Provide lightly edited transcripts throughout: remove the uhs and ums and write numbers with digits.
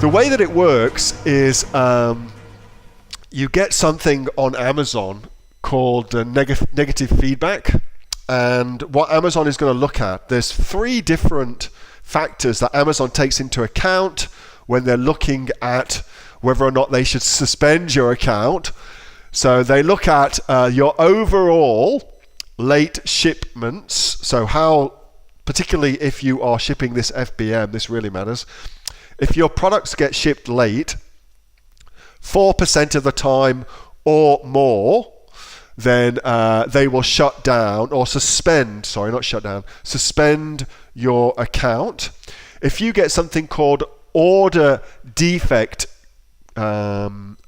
The way that it works is you get something on Amazon called negative feedback. And what Amazon is going to look at, there's 3 different factors that Amazon takes into account when they're looking at whether or not they should suspend your account. So they look at your overall late shipments. So how, particularly if you are shipping this FBM, this really matters. If your products get shipped late, 4% of the time or more, then they will shut down or suspend, sorry, not shut down, suspend your account. If you get something called order defect claims,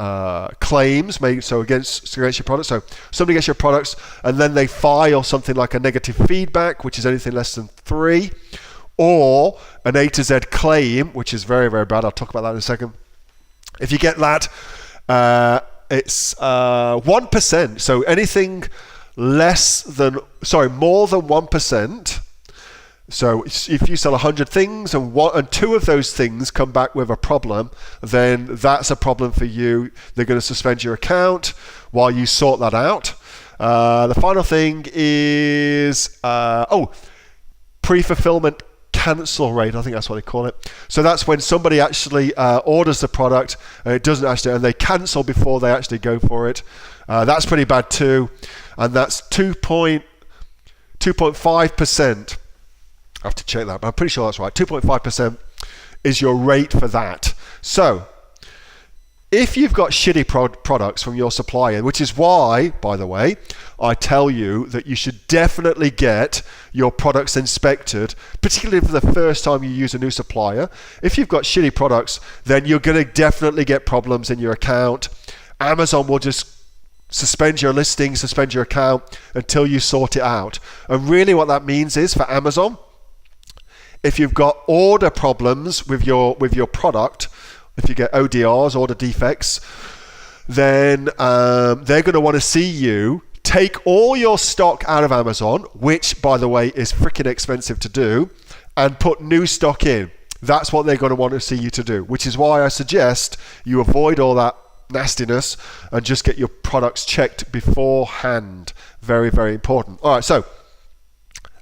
so against your products, so somebody gets your products and then they file something like a negative feedback, which is anything less than 3, or an A to Z claim, which is very, very bad. I'll talk about that in a second. If you get that, it's 1%. So anything more than 1%. So if you sell 100 things and 2 of those things come back with a problem, then that's a problem for you. They're going to suspend your account while you sort that out. The final thing is pre-fulfillment cancel rate. I think that's what they call it. So that's when somebody actually orders the product and it doesn't actually, and they cancel before they actually go for it. That's pretty bad too, and that's 2.5%. I have to check that, but I'm pretty sure that's right. 2.5% is your rate for that. So if you've got shitty products from your supplier, which is why, by the way, I tell you that you should definitely get your products inspected, particularly for the first time you use a new supplier. If you've got shitty products, then you're going to definitely get problems in your account. Amazon will just suspend your listing, suspend your account until you sort it out. And really what that means is, for Amazon, if you've got order problems with your product, if you get ODRs, order defects, then they're going to want to see you take all your stock out of Amazon, which, by the way, is freaking expensive to do, and put new stock in. That's what they're going to want to see you to do, which is why I suggest you avoid all that nastiness and just get your products checked beforehand. Very, very important. All right, so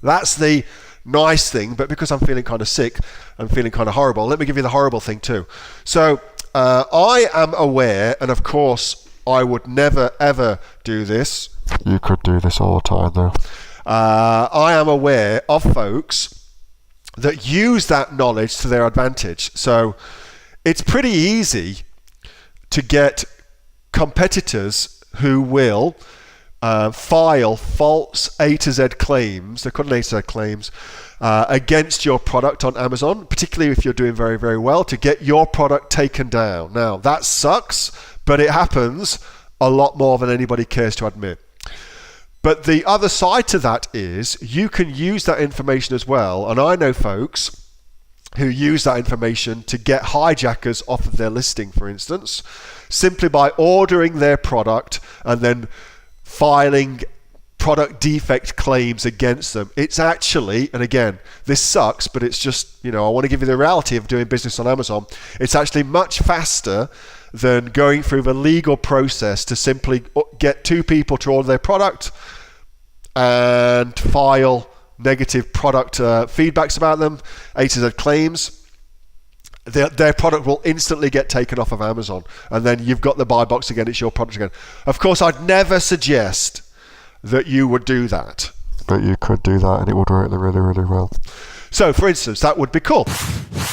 that's the nice thing, but because I'm feeling kind of sick, I'm feeling kind of horrible. Let me give you the horrible thing too. So I am aware, and of course I would never ever do this. You could do this all the time though. I am aware of folks that use that knowledge to their advantage. So it's pretty easy to get competitors who will file false A to Z claims, they're called A to Z claims, against your product on Amazon, particularly if you're doing very, very well, to get your product taken down. Now, that sucks, but it happens a lot more than anybody cares to admit. But the other side to that is you can use that information as well, and I know folks who use that information to get hijackers off of their listing, for instance, simply by ordering their product and then filing product defect claims against them. It's actually, and again, this sucks, but it's just, I want to give you the reality of doing business on Amazon. It's actually much faster than going through the legal process to simply get 2 people to order their product and file negative product feedbacks about them, A to Z claims. Their product will instantly get taken off of Amazon, and then you've got the buy box again, it's your product again. Of course, I'd never suggest that you would do that. But you could do that and it would work really, really well. So, for instance, that would be cool.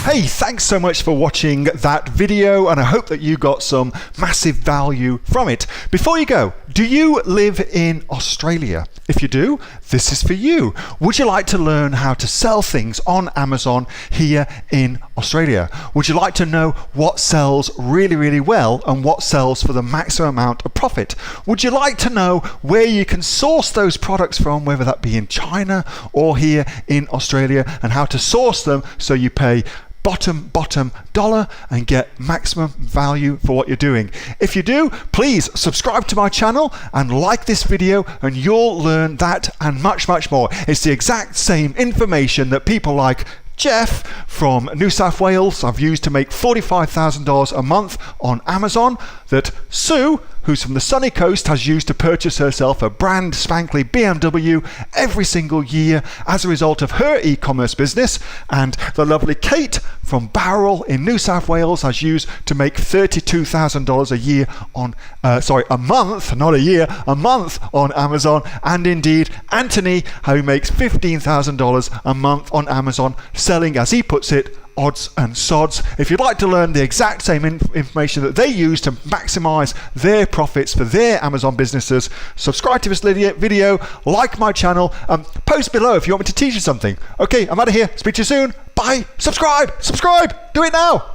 Hey, thanks so much for watching that video, and I hope that you got some massive value from it. Before you go, do you live in Australia? If you do, this is for you. Would you like to learn how to sell things on Amazon here in Australia? Would you like to know what sells really, really well and what sells for the maximum amount of profit? Would you like to know where you can source those products from, whether that be in China or here in Australia, and how to source them so you pay bottom dollar and get maximum value for what you're doing? If you do, please subscribe to my channel and like this video, and you'll learn that and much more. It's the exact same information that people like Jeff from New South Wales I've used to make $45,000 a month on Amazon, that Sue, who's from the sunny coast, has used to purchase herself a brand spankly BMW every single year as a result of her e-commerce business, and the lovely Kate from Bowral in New South Wales has used to make $32,000 a year on a month, not a year, a month on Amazon, and indeed Anthony, who makes $15,000 a month on Amazon selling, as he puts it, odds and sods. If you'd like to learn the exact same information that they use to maximize their profits for their Amazon businesses, subscribe to this video, like my channel, post below if you want me to teach you something. Okay, I'm out of here. Speak to you soon. Bye. Subscribe. Do it now.